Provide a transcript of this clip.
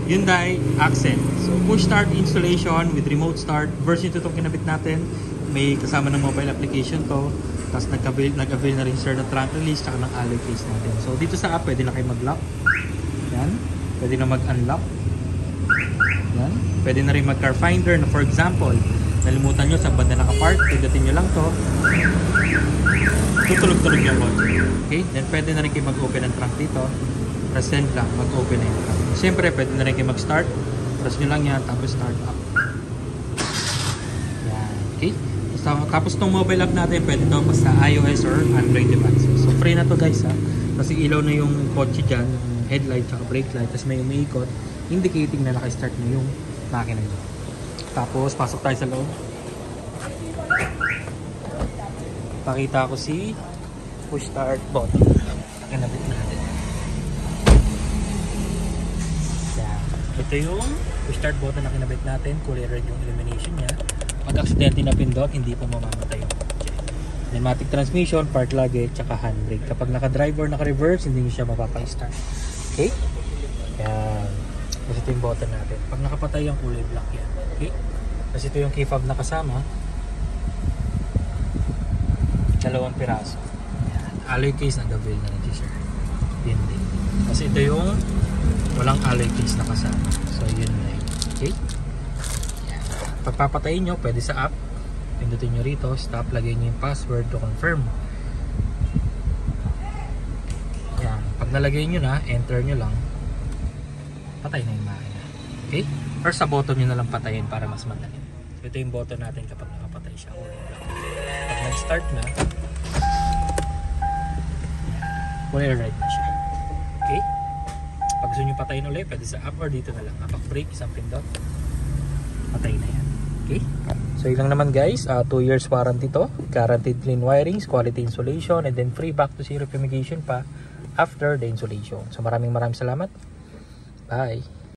Hyundai Accent. So push start installation with remote start. Version 2 itong kinabit natin. May kasama ng mobile application to. Tapos nag-avail na rin sir ng trunk release tsaka ng alloy case natin. So dito sa app pwede na kayo mag-lock. Yan. Pwede na mag-unlock. Yan. Pwede na rin mag-car finder na for example, nalimutan nyo sa banda nakapark, pindutin nyo lang to. Tutulog-tulog yung kotse. Okay? Then pwede na rin kayo mag-open ng trunk dito. Press send lang, mag-open na yung trunk. Siyempre, pwede na rin kayo mag-start. Press nyo lang yan, tapos start up. Yan. Okay? Tapos itong mobile app natin, pwede ito sa iOS or Android devices. So free na to guys ha. Kasi ilaw na yung kotse dyan, yung headlight at brake light, tapos may umiikot, indicating na naka-start na yung makina nyo. Tapos, pasok tayo sa loob. Pakita ko si push start button. Kinabit natin. Yan. Ito yung push start button na kinabit natin. Kulay red yung illumination niya. Pag aksidente na pindot, hindi po mamamatay yung kotse. Pneumatic transmission, park luggage, tsaka handbrake. Kapag naka-drive or naka-reverse, hindi nyo siya mapapag-start. Okay? Yan. Kasi ito yung button natin. Pag nakapatay yung kulay black yan. Okay? Kasi ito yung key fob na kasama. Dalawang piraso. Yan. Alloy case nag-avail na rin sir. Yun din. Kasi ito yung walang alloy case na kasama. So yun na yun. Okay? Yan. Pagpapatayin nyo, pwede sa app. Pindutin nyo rito. Stop. Lagay nyo yung password to confirm. Yan. Pag nalagay nyo na, enter nyo lang. Patay na yung makina. Okay? Or sa button nyo na lang patayin para mas madali. So, ito yung button natin kapag nakapatay siya. Pag nag-start na, kulay red na siya. Okay? Pag gusto nyo patayin ulit, pwede sa app or dito na lang. Kapag brake, isang pindot, patay na yan. Okay? So, yun lang naman guys. 2 years warranty to. Guaranteed clean wirings, quality insulation, and then free back to zero fumigation pa after the insulation. So, maraming salamat. Bye!